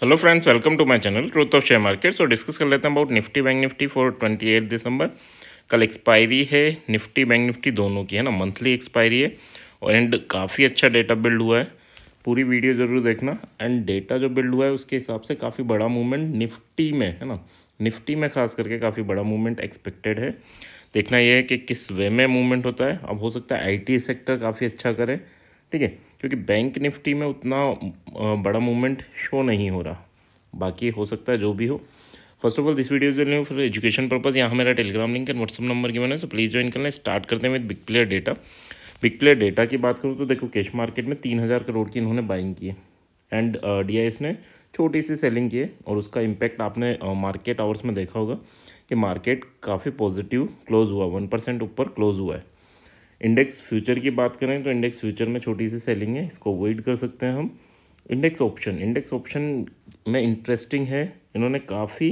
Hello friends, welcome to my channel truth of share market. So discuss कर लेते हैं about Nifty bank Nifty for 28 December. कल expiry है Nifty bank Nifty दोनों की, है ना, मंथली एक्सपायरी है और एंड काफ़ी अच्छा डेटा बिल्ड हुआ है। पूरी वीडियो ज़रूर देखना। एंड डेटा जो बिल्ड हुआ है उसके हिसाब से काफ़ी बड़ा मूवमेंट निफ्टी में, है ना, निफ्टी में खास करके काफ़ी बड़ा मूवमेंट एक्सपेक्टेड है। देखना यह है कि किस वे में मूवमेंट होता है। अब हो सकता है IT सेक्टर काफ़ी अच्छा करे, ठीक है, क्योंकि बैंक निफ्टी में उतना बड़ा मूवमेंट शो नहीं हो रहा। बाकी हो सकता है जो भी हो। First of all this video जो फॉर एजुकेशन पर्पज़। यहाँ मेरा Telegram link and WhatsApp number given है, सो प्लीज़ ज्वाइन करना। स्टार्ट करते हैं with big player data. Big player data की बात करूँ तो देखो, कैश मार्केट में 3,000 करोड़ की इन्होंने बाइंग की है एंड DIS ने छोटी सी सेलिंग की है और उसका इम्पैक्ट आपने मार्केट आवर्स में देखा होगा कि मार्केट काफ़ी पॉजिटिव क्लोज हुआ, 1% ऊपर क्लोज हुआ है। इंडेक्स फ्यूचर की बात करें तो इंडेक्स फ्यूचर में छोटी सी सेलिंग है, इसको अवॉइड कर सकते हैं हम। इंडेक्स ऑप्शन में इंटरेस्टिंग है, इन्होंने काफ़ी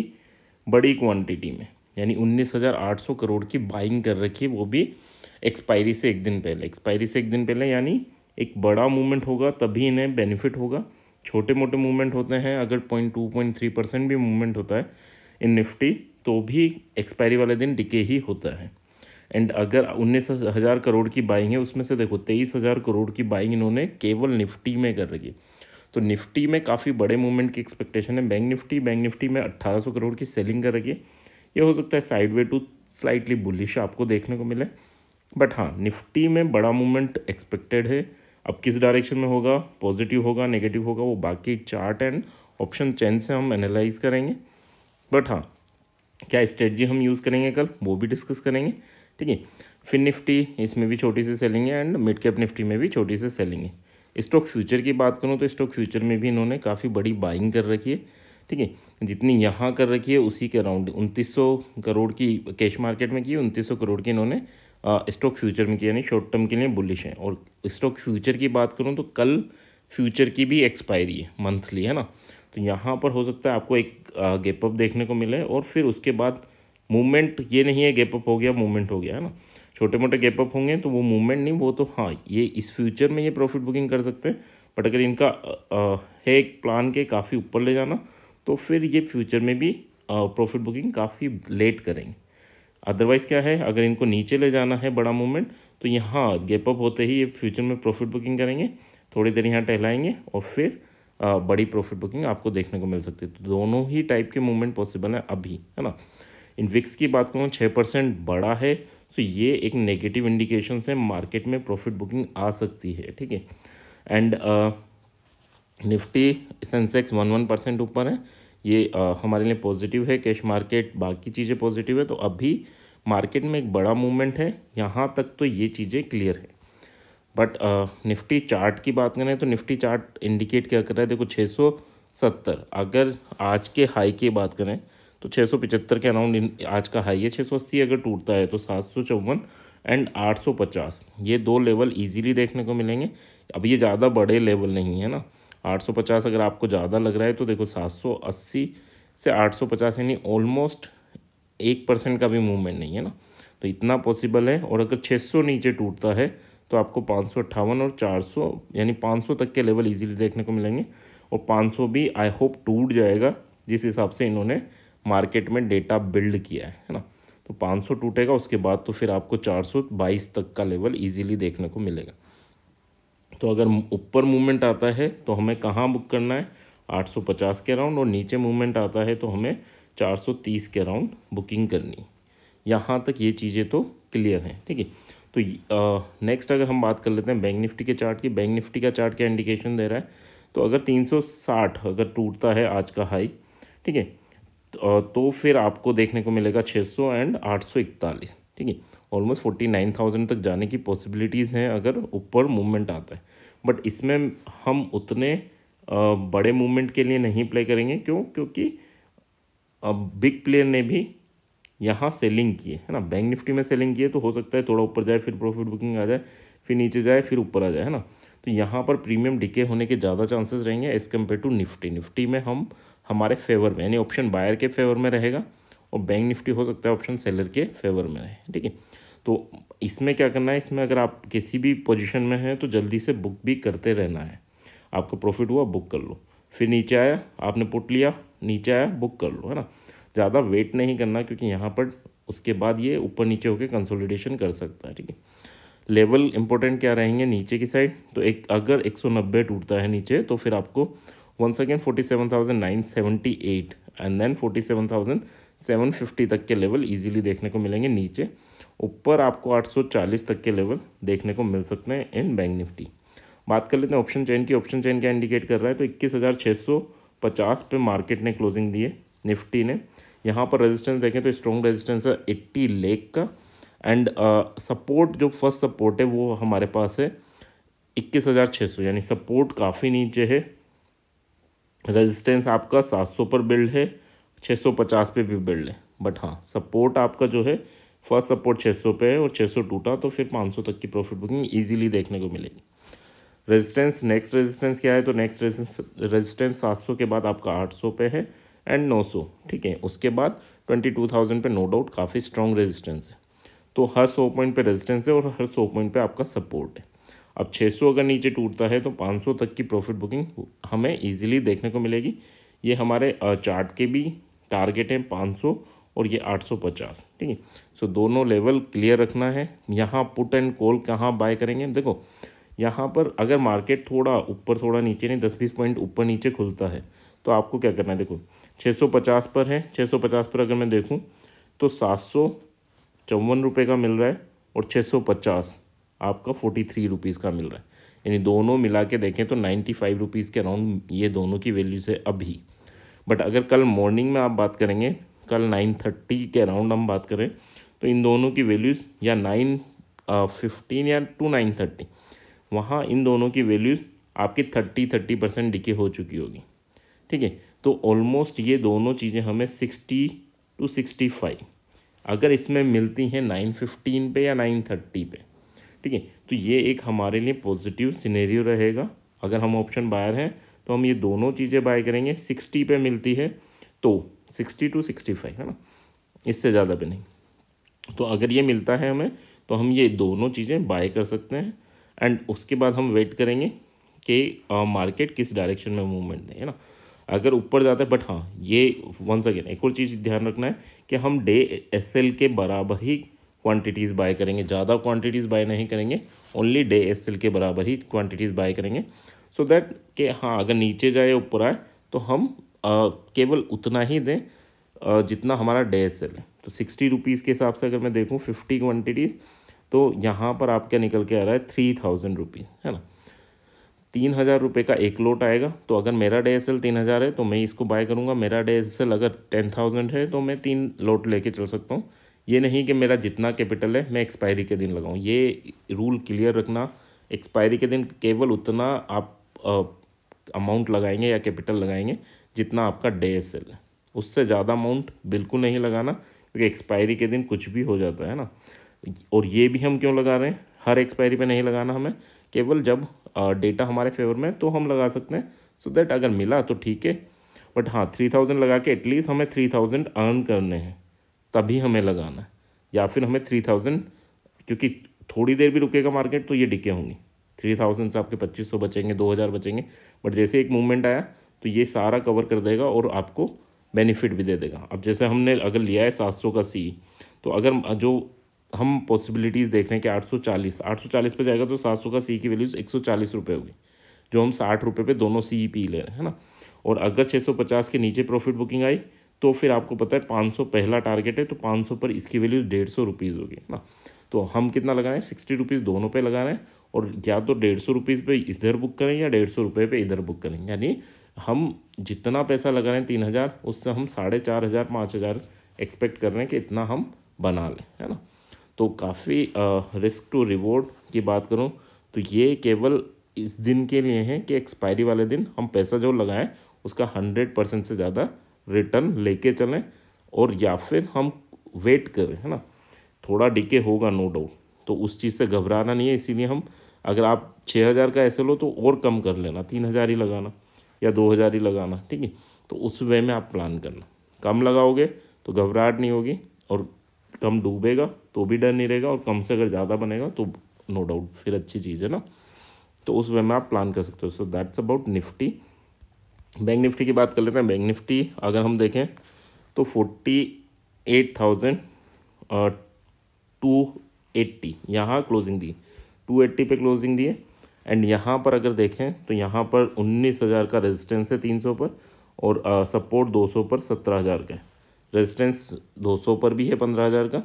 बड़ी क्वांटिटी में यानी 19,800 करोड़ की बाइंग कर रखी है, वो भी एक्सपायरी से एक दिन पहले। एक्सपायरी से एक दिन पहले यानी एक बड़ा मूवमेंट होगा तभी इन्हें बेनिफिट होगा। छोटे मोटे मूवमेंट होते हैं, अगर 0.2-0.3% भी मूवमेंट होता है इन निफ्टी तो भी एक्सपायरी वाले दिन डिके ही होता है। एंड अगर 19,000 करोड़ की बाइंग है, उसमें से देखो 23,000 करोड़ की बाइंग इन्होंने केवल निफ्टी में कर रखी है। तो निफ्टी में काफ़ी बड़े मूवमेंट की एक्सपेक्टेशन है। बैंक निफ्टी में 1,800 करोड़ की सेलिंग कर रखी है। ये हो सकता है साइडवे टू स्लाइटली बुलिश आपको देखने को मिले, बट हाँ, निफ्टी में बड़ा मूवमेंट एक्सपेक्टेड है। अब किस डायरेक्शन में होगा, पॉजिटिव होगा नेगेटिव होगा, वो बाकी चार्ट एंड ऑप्शन चेन से हम एनालाइज करेंगे। बट हाँ, क्या स्ट्रेटजी हम यूज़ करेंगे कल वो भी डिस्कस करेंगे, ठीक है। फिर निफ्टी, इसमें भी छोटी सी सेलिंग है एंड मिड कैप निफ्टी में भी छोटी सी सेलिंग है। स्टॉक फ्यूचर की बात करूँ तो स्टॉक फ्यूचर में भी इन्होंने काफ़ी बड़ी बाइंग कर रखी है, ठीक है। जितनी यहाँ कर रखी है उसी के अराउंड 2,900 करोड़ की कैश मार्केट में की, 2,900 करोड़ की इन्होंने स्टॉक फ्यूचर में किया, यानी शॉर्ट टर्म के लिए बुलिश है। और स्टॉक फ्यूचर की बात करूँ तो कल फ्यूचर की भी एक्सपायरी है मंथली, है ना, तो यहाँ पर हो सकता है आपको एक गैप अप देखने को मिले और फिर उसके बाद मूवमेंट। ये नहीं है गैप अप हो गया मूवमेंट हो गया, है ना, छोटे मोटे गैप अप होंगे तो वो मूवमेंट नहीं, वो तो हाँ, ये इस फ्यूचर में ये प्रॉफिट बुकिंग कर सकते हैं। बट अगर इनका है एक प्लान के काफ़ी ऊपर ले जाना तो फिर ये फ्यूचर में भी प्रॉफिट बुकिंग काफ़ी लेट करेंगे। अदरवाइज़ क्या है, अगर इनको नीचे ले जाना है बड़ा मूवमेंट तो यहाँ गैप अप होते ही ये फ्यूचर में प्रॉफिट बुकिंग करेंगे, थोड़ी देर यहाँ टहलाएंगे और फिर बड़ी प्रॉफिट बुकिंग आपको देखने को मिल सकती है। तो दोनों ही टाइप के मूवमेंट पॉसिबल है अभी, है ना। इन विक्स की बात करूँ 6% बड़ा है, तो ये एक नेगेटिव इंडिकेशन से मार्केट में प्रॉफिट बुकिंग आ सकती है, ठीक है। एंड निफ्टी सेंसेक्स 1% ऊपर है, ये हमारे लिए पॉजिटिव है। कैश मार्केट बाकी चीज़ें पॉजिटिव है, तो अभी मार्केट में एक बड़ा मूवमेंट है, यहाँ तक तो ये चीज़ें क्लियर है। बट निफ्टी चार्ट की बात करें तो निफ्टी चार्ट इंडिकेट क्या कर रहा है, देखो 670, अगर आज के हाई की बात करें तो 675 के अराउंड आज का हाई है। 680 अगर टूटता है तो 754 एंड 850, ये दो लेवल इजीली देखने को मिलेंगे। अब ये ज़्यादा बड़े लेवल नहीं है ना, 850 अगर आपको ज़्यादा लग रहा है तो देखो 780 से 850 यानी ऑलमोस्ट 1% का भी मूवमेंट नहीं है ना, तो इतना पॉसिबल है। और अगर 600 नीचे टूटता है तो आपको 558 और 400 यानी 500 तक के लेवल इजीली देखने को मिलेंगे। और 500 भी आई होप टूट जाएगा, जिस हिसाब से इन्होंने मार्केट में डेटा बिल्ड किया है ना। तो 500 टूटेगा, उसके बाद तो फिर आपको 422 तक का लेवल इजीली देखने को मिलेगा। तो अगर ऊपर मूवमेंट आता है तो हमें कहाँ बुक करना है, 850 के अराउंड, और नीचे मूवमेंट आता है तो हमें 430 के अराउंड बुकिंग करनी है। यहाँ तक ये चीज़ें तो क्लियर हैं, ठीक है। तो नेक्स्ट अगर हम बात कर लेते हैं बैंक निफ्टी के चार्ट की। बैंक निफ्टी का चार्ट क्या इंडिकेशन दे रहा है, तो अगर 360 अगर टूटता है आज का हाई, ठीक है, तो फिर आपको देखने को मिलेगा 600 एंड 841, ठीक है, ऑलमोस्ट 49,000 तक जाने की पॉसिबिलिटीज़ हैं अगर ऊपर मूवमेंट आता है। बट इसमें हम उतने बड़े मूवमेंट के लिए नहीं प्ले करेंगे, क्यों, क्योंकि अब बिग प्लेयर ने भी यहाँ सेलिंग की है ना, बैंक निफ्टी में सेलिंग की है, तो हो सकता है थोड़ा ऊपर जाए फिर प्रॉफिट बुकिंग आ जाए, फिर नीचे जाए फिर ऊपर आ जाए, है ना। तो यहाँ पर प्रीमियम डिके होने के ज़्यादा चांसेस रहेंगे as compare to Nifty. Nifty में हम हमारे फेवर में यानी ऑप्शन बायर के फेवर में रहेगा, और बैंक निफ्टी हो सकता है ऑप्शन सेलर के फेवर में रहे, ठीक है। तो इसमें क्या करना है, इसमें अगर आप किसी भी पोजीशन में हैं तो जल्दी से बुक भी करते रहना है। आपका प्रॉफिट हुआ बुक कर लो, फिर नीचे आया, आपने पुट लिया, नीचे आया, बुक कर लो, है ना। ज़्यादा वेट नहीं करना, क्योंकि यहाँ पर उसके बाद ये ऊपर नीचे होकर कंसोलिडेशन कर सकता है, ठीक है। लेवल इंपॉर्टेंट क्या रहेंगे नीचे की साइड, तो एक अगर 190 टूटता है नीचे तो फिर आपको वंस अगेन 47,978 एंड देन 47,750 तक के लेवल इजीली देखने को मिलेंगे नीचे। ऊपर आपको 840 तक के लेवल देखने को मिल सकते हैं इन बैंक निफ्टी। बात कर लेते हैं ऑप्शन चेन की। ऑप्शन चेन क्या इंडिकेट कर रहा है, तो 21,650 पे मार्केट ने क्लोजिंग दी है निफ्टी ने। यहाँ पर रेजिस्टेंस देखें तो स्ट्रॉन्ग रेजिस्टेंस है 80 लेक का, एंड सपोर्ट जो फर्स्ट सपोर्ट है वो हमारे पास है 21,600, यानी सपोर्ट काफ़ी नीचे है। रेजिस्टेंस आपका 700 पर बिल्ड है, 650 पे भी बिल्ड है, बट हाँ सपोर्ट आपका जो है फर्स्ट सपोर्ट 600 पे है और 600 टूटा तो फिर 500 तक की प्रॉफिट बुकिंग इजीली देखने को मिलेगी। रेजिस्टेंस, नेक्स्ट रेजिस्टेंस क्या है, तो नेक्स्ट रेजिस्टेंस 700 के बाद आपका 800 पे है एंड 900, ठीक है। उसके बाद 22,000 पे नो डाउट काफ़ी स्ट्रॉन्ग रेजिस्टेंस है। तो हर 100 पॉइंट पे रेजिस्टेंस है और हर 100 पॉइंट पे आपका सपोर्ट है। अब 600 अगर नीचे टूटता है तो 500 तक की प्रॉफिट बुकिंग हमें इजीली देखने को मिलेगी। ये हमारे चार्ट के भी टारगेट हैं 500 और ये 850, ठीक है। सो दोनों लेवल क्लियर रखना है। यहाँ पुट एंड कॉल कहाँ बाय करेंगे, देखो यहाँ पर अगर मार्केट थोड़ा ऊपर थोड़ा नीचे नहीं 10-20 पॉइंट ऊपर नीचे खुलता है तो आपको क्या करना है, देखो 650 पर है, 650 पर अगर मैं देखूँ तो 754 रुपये का मिल रहा है और 650 आपका 43 रुपीज़ का मिल रहा है, यानी दोनों मिला के देखें तो 95 रुपीज़ के अराउंड ये दोनों की वैल्यूज़ है अभी। बट अगर कल मॉर्निंग में आप बात करेंगे, कल 9:30 के अराउंड हम बात करें तो इन दोनों की वैल्यूज़ या 9:15 या टू 9:30 वहाँ इन दोनों की वैल्यूज़ आपकी 30% डिके हो चुकी होगी, ठीक है। तो ऑलमोस्ट ये दोनों चीज़ें हमें 60 to 65 अगर इसमें मिलती हैं 9:15 पे या 9:30 पे, ठीक है, तो ये एक हमारे लिए पॉजिटिव सिनेरियो रहेगा। अगर हम ऑप्शन बायर हैं तो हम ये दोनों चीज़ें बाय करेंगे। 60 पे मिलती है तो 60 to 65, है ना, इससे ज़्यादा पे नहीं। तो अगर ये मिलता है हमें तो हम ये दोनों चीज़ें बाय कर सकते हैं एंड उसके बाद हम वेट करेंगे कि मार्केट किस डायरेक्शन में मूवमेंट दे, है ना। अगर ऊपर जाता है, बट हाँ ये वंस अगेन एक और चीज़ ध्यान रखना है कि हम डे एसएल के बराबर ही क्वांटिटीज़ बाय करेंगे, ज़्यादा क्वांटिटीज़ बाय नहीं करेंगे, ओनली डे एसएल के बराबर ही क्वांटिटीज़ बाय करेंगे, सो दैट कि हाँ अगर नीचे जाए ऊपर आए तो हम केवल उतना ही दें जितना हमारा डे एसएल है। तो 60 रुपीज़ के हिसाब से अगर मैं देखूँ 50 क्वान्टिटीज़ तो यहाँ पर आप क्या निकल के आ रहा है 3,000 रुपीज़, है ना। 3,000 रुपये का एक लोट आएगा। तो अगर मेरा डे एस एल 3,000 है तो मैं इसको बाय करूँगा। मेरा डे एस एल अगर 10,000 है तो मैं 3 लोट लेके चल सकता हूँ। ये नहीं कि मेरा जितना कैपिटल है मैं एक्सपायरी के दिन लगाऊँ, ये रूल क्लियर रखना। एक्सपायरी के दिन केवल उतना आप अमाउंट लगाएंगे या कैपिटल लगाएंगे जितना आपका डे एस एल है, उससे ज़्यादा अमाउंट बिल्कुल नहीं लगाना, क्योंकि एक्सपायरी के दिन कुछ भी हो जाता है ना। और ये भी हम क्यों लगा रहे हैं, हर एक्सपायरी पे नहीं लगाना हमें, केवल जब डेटा हमारे फेवर में तो हम लगा सकते हैं, सो दैट अगर मिला तो ठीक है। बट हाँ 3,000 लगा के एटलीस्ट हमें 3,000 अर्न करने हैं तभी हमें लगाना है, या फिर हमें 3,000, क्योंकि थोड़ी देर भी रुकेगा मार्केट तो ये डिके होंगी। 3,000 से आपके 2,500 बचेंगे, 2,000 बचेंगे, बट जैसे एक मूवमेंट आया तो ये सारा कवर कर देगा और आपको बेनिफिट भी दे देगा। अब जैसे हमने अगर लिया है 700 का सी, तो अगर जो हम पॉसिबिलिटीज़ देख रहे हैं कि 840 पे जाएगा तो 700 का सी की वैल्यूज़ 140 रुपये होगी, जो हम 60 रुपये पे दोनों सी पी ले रहे हैं, है ना। और अगर 650 के नीचे प्रॉफिट बुकिंग आई तो फिर आपको पता है 500 पहला टारगेट है, तो 500 पर इसकी वैल्यूज़ 150 रुपीज़ होगी, है ना। तो हम कितना लगा रहे हैं 60 रुपीज़ दोनों पे लगा रहे हैं, और या तो 150 रुपीज़ पे इधर बुक करें या 150 रुपये पे इधर बुक करें, यानी हम जितना पैसा लगा रहे हैं 3,000 उससे हम 4,500 5,000 एक्सपेक्ट कर रहे हैं कि इतना हम बना लें, है ना। तो काफ़ी रिस्क टू रिवॉर्ड की बात करूं तो ये केवल इस दिन के लिए है कि एक्सपायरी वाले दिन हम पैसा जो लगाएं उसका 100% से ज़्यादा रिटर्न लेके चलें, और या फिर हम वेट करें, है ना। थोड़ा डिके होगा नो डाउट, तो उस चीज़ से घबराना नहीं है। इसीलिए हम, अगर आप 6,000 का ऐसे लो तो और कम कर लेना, 3,000 ही लगाना या 2,000 ही लगाना, ठीक है। तो उस वे में आप प्लान करना, कम लगाओगे तो घबराहट नहीं होगी, और कम डूबेगा तो भी डर नहीं रहेगा, और कम से अगर ज़्यादा बनेगा तो नो डाउट फिर अच्छी चीज़ है ना। तो उस वे में आप प्लान कर सकते हो। So that's about Nifty. Bank Nifty की बात कर लेते हैं। बैंक निफ्टी अगर हम देखें तो 48,280 यहाँ क्लोजिंग दी, 280 पे क्लोजिंग दी है। एंड यहाँ पर अगर देखें तो यहाँ पर 19,000 का रेजिस्टेंस है 300 पर, और सपोर्ट 200 पर 17,000 का है। रेजिस्टेंस 200 पर भी है 15,000 का,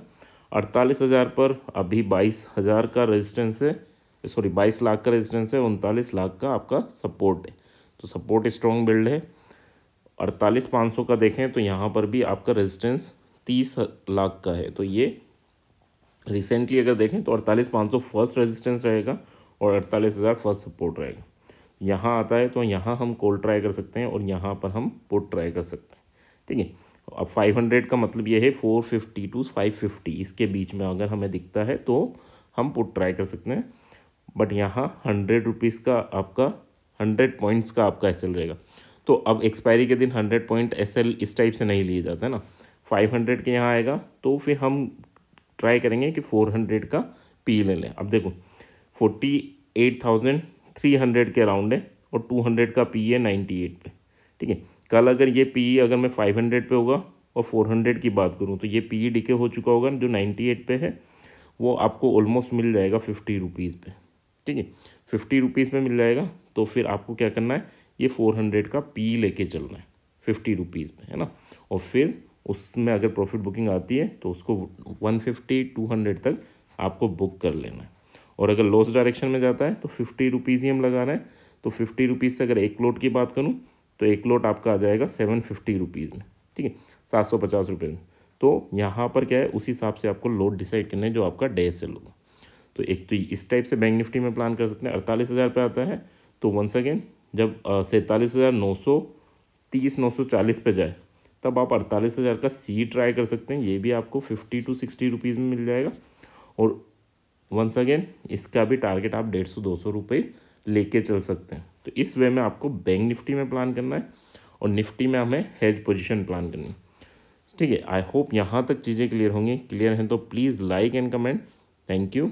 48,000 पर अभी 22,000 का रेजिस्टेंस है, सॉरी 22 लाख का रेजिस्टेंस है, 39 लाख का आपका सपोर्ट है। तो सपोर्ट स्ट्रॉन्ग बिल्ड है। 48,500 का देखें तो यहाँ पर भी आपका रेजिस्टेंस 30 लाख का है। तो ये रिसेंटली अगर देखें तो 48,500 फर्स्ट रेजिस्टेंस रहेगा और 48,000 फर्स्ट सपोर्ट रहेगा। यहाँ आता है तो यहाँ हम कॉल ट्राई कर सकते हैं और यहाँ पर हम पुट ट्राई कर सकते हैं, ठीक है। अब 500 का मतलब ये है 450 टू 550, इसके बीच में अगर हमें दिखता है तो हम पुट ट्राई कर सकते हैं। बट यहाँ 100 रुपीज़ का आपका 100 पॉइंट्स का आपका एसएल रहेगा। तो अब एक्सपायरी के दिन 100 पॉइंट एसएल इस टाइप से नहीं लिए जाते हैं ना, 500 के यहाँ आएगा तो फिर हम ट्राई करेंगे कि 400 का पी ले लें। अब देखो 48,300 के अराउंड है और 200 का पी है 98 पे, ठीक है। कल अगर ये पी अगर मैं 500 पे होगा और 400 की बात करूँ तो ये पी डिके हो चुका होगा, जो 98 पे है वो आपको ऑलमोस्ट मिल जाएगा 50 रुपीज़ पे, ठीक है। 50 रुपीज़ में मिल जाएगा। तो फिर आपको क्या करना है, ये 400 का पी लेके चलना है 50 रुपीज़ में, है ना। और फिर उसमें अगर प्रॉफिट बुकिंग आती है तो उसको 150-200 तक आपको बुक कर लेना है। और अगर लॉस डायरेक्शन में जाता है तो 50 रुपीज़ ही हम लगा रहे हैं। तो 50 रुपीज़ से अगर एक लोट की बात करूँ तो एक लोट आपका आ जाएगा 750 रुपीज़ में, ठीक है, 750 रुपये में। तो यहाँ पर क्या है, उसी हिसाब से आपको लोट डिसाइड करना है जो आपका डे सेल होगा। तो एक तो इस टाइप से बैंक निफ्टी में प्लान कर सकते हैं। 48,000 पे आता है तो वंस अगेन जब 47,930-940 पे जाए तब आप 48,000 का सी ट्राई कर सकते हैं। ये भी आपको 50 to 60 रुपीज़ में मिल जाएगा। और वंस अगेन इसका भी टारगेट आप 150-200 रुपये लेके चल सकते हैं। तो इस वे में आपको बैंक निफ्टी में प्लान करना है और निफ्टी में हमें हेज पोजीशन प्लान करनी है, ठीक है। आई होप यहाँ तक चीज़ें क्लियर होंगी। क्लियर हैं तो please like and comment. Thank you.